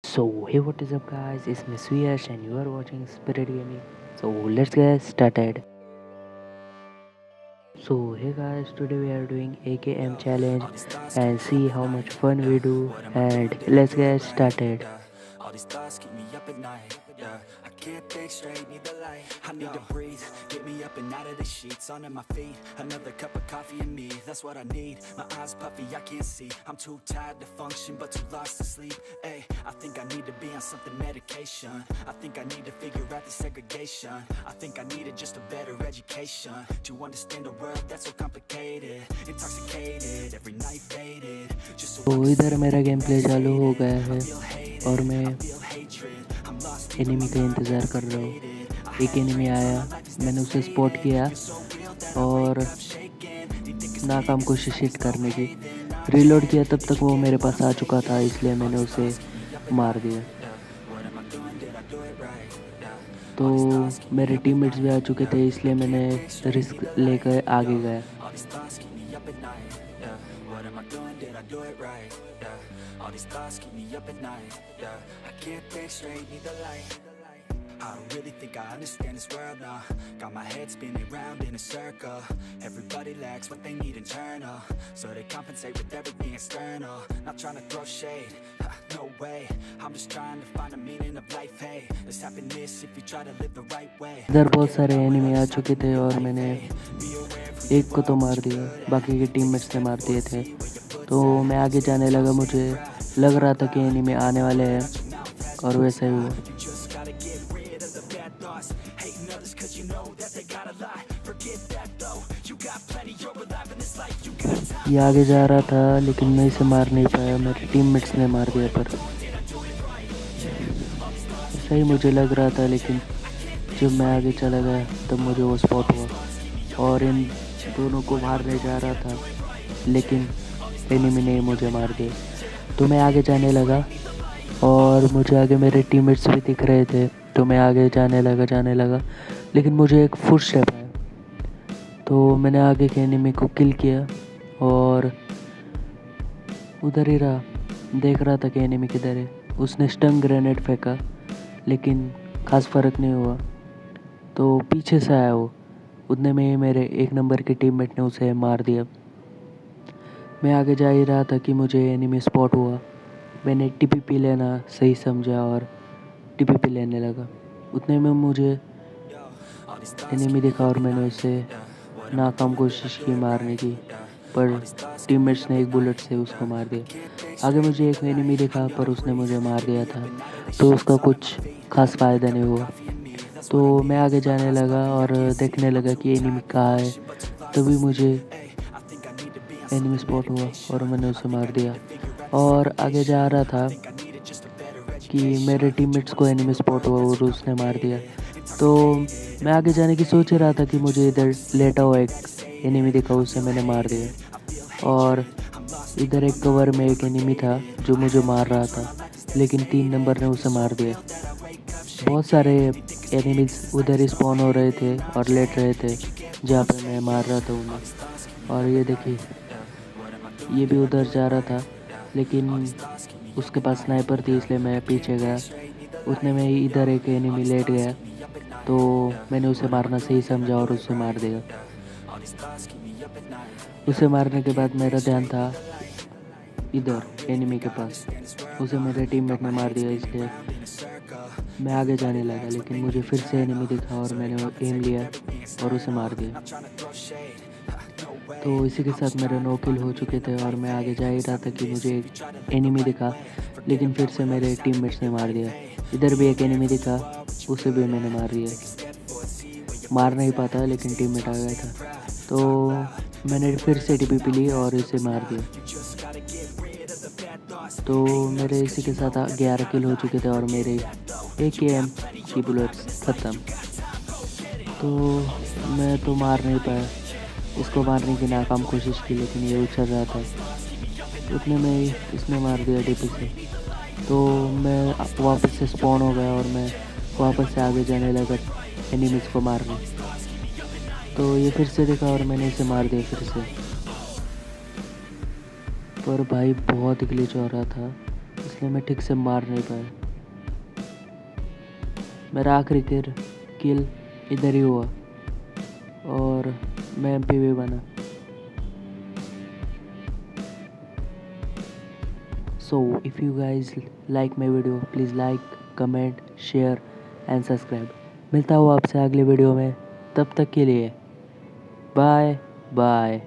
So hey, what is up guys, it's me Suyash and you are watching Spirit Gaming. So let's get started. So hey guys, today we are doing AKM challenge and see how much fun we do, and let's get started. All these thoughts keep me up at night, yeah. I can't think straight, need the light. I need to breathe, get me up and out of the sheets. Onto my feet, another cup of coffee and me. That's what I need, my eyes puffy, I can't see. I'm too tired to function, but too lost to sleep. Ay, I think I need to be on something medication. I think I need to figure out the segregation. I think I needed just a better education to understand a world that's so complicated. Intoxicated, every night faded, just so तो इधर मेरा game play चालू हो गया है और मैं enemy का इंतज़ार कर रहा हूँ। एक एनिमी आया, मैंने उसे स्पॉट किया और नाकाम कोशिश हिट करने की। रीलोड किया तब तक वो मेरे पास आ चुका था, इसलिए मैंने उसे मार दिया। तो मेरे टीममेट्स भी आ चुके थे, इसलिए मैंने रिस्क लेकर आगे गया। All these thoughts keep me up at night, yeah. I can't think straight, need the light. I don't really think I understand this world now. Got my head spinning round in a circle. Everybody lacks what they need internal, so they compensate with everything external. Not trying to throw shade, no way. I'm just trying to find a meaning of life. Hey, there's happiness if you try to live the right way. इधर बहुत सारे enemy आ चुके थे और मैंने एक को तो मार दिया, बाकी के टीममेट्स ने मार दिए थे। तो मैं आगे जाने लगा, मुझे लग रहा था कि एनिमी आने वाले हैं और वैसा ही हुआ। ये आगे जा रहा था लेकिन मैं इसे मार नहीं पाया, मेरे टीममेट्स ने मार दिया। पर सही मुझे लग रहा था, लेकिन जब मैं आगे चला गया तब मुझे वो स्पॉट हुआ और इन दोनों को मारने जा रहा था, लेकिन एनिमी ने मुझे मार दिया। तो मैं आगे जाने लगा और मुझे आगे मेरे टीममेट्स भी दिख रहे थे, तो मैं आगे जाने लगा, लेकिन मुझे एक फुट स्टेप आया। तो मैंने आगे के एनिमी को किल किया और उधर ही रहा, देख रहा था कि एनिमी किधर है। उसने स्टन ग्रेनेड फेंका, लेकिन खास फ़र्क नहीं हुआ। तो पीछे से आया वो, उतने में मेरे एक नंबर के टीममेट ने उसे मार दिया। मैं आगे जा ही रहा था कि मुझे एनिमी स्पॉट हुआ। मैंने टीपीपी लेना सही समझा और टीपीपी लेने लगा। उतने में मुझे एनिमी दिखा और मैंने उसे नाकाम कोशिश की मारने की, पर टीममेट्स ने एक बुलेट से उसको मार दिया। आगे मुझे एक एनिमी दिखा, पर उसने मुझे मार दिया था, तो उसका कुछ खास फ़ायदा नहीं हुआ। तो मैं आगे जाने लगा और देखने लगा कि एनिमी कहाँ है। तभी मुझे एनिमी स्पॉट हुआ और मैंने उसे मार दिया और आगे जा रहा था कि मेरे टीममेट्स को एनिमी स्पॉट हुआ और उसने मार दिया। तो मैं आगे जाने की सोच रहा था कि मुझे इधर लेटा हुआ एक एनिमी दिखा, उसे मैंने मार दिया। और इधर एक कवर में एक एनिमी था जो मुझे मार रहा था, लेकिन 3 नंबर ने उसे मार दिया। बहुत सारे एनिमीज उधर ही स्पॉन हो रहे थे और लेट रहे थे जहाँ पे मैं मार रहा था उन्हें। और ये देखिए, ये भी उधर जा रहा था, लेकिन उसके पास स्नाइपर थी, इसलिए मैं पीछे गया। उतने में ही इधर एक एनिमी लेट गया, तो मैंने उसे मारना सही समझा और उसे मार दिया। उसे मारने के बाद मेरा ध्यान था इधर एनिमी के पास, उसे मेरे टीममेट ने मार दिया, इसलिए मैं आगे जाने लगा। लेकिन मुझे फिर से एनिमी दिखा और मैंने एम लिया और उसे मार दिया। तो इसी के साथ मेरे 9 किल हो चुके थे और मैं आगे जा ही रहा था कि मुझे एक एनिमी दिखा, लेकिन फिर से मेरे टीममेट्स ने मार दिया। इधर भी एक एनिमी दिखा, उसे भी मैंने मार दिया। मार नहीं पाता, लेकिन टीममेट आ गया था, तो मैंने फिर से टीपीपी ली और इसे मार दिया। तो मेरे इसी के साथ 11 किल हो चुके थे और मेरे AKM की बुलेट्स ख़त्म। तो मैं तो मार नहीं पाया, इसको मारने की नाकाम कोशिश की, लेकिन ये उछल रहा था। उतने में इसने मार दिया टीपी से। तो मैं वापस से स्पॉन हो गया और मैं वापस से आगे जाने लगा एनिमीज़ को मारने। तो ये फिर से देखा और मैंने इसे मार दिया फिर से। पर भाई बहुत ग्लिच हो रहा था, इसलिए मैं ठीक से मार नहीं पाया। मेरा आखिरी किल इधर ही हुआ और मैं एमपीवी बना। So if you guys like my video, please like, comment, share and subscribe. मिलता हूँ आपसे अगले वीडियो में, तब तक के लिए बाय बाय।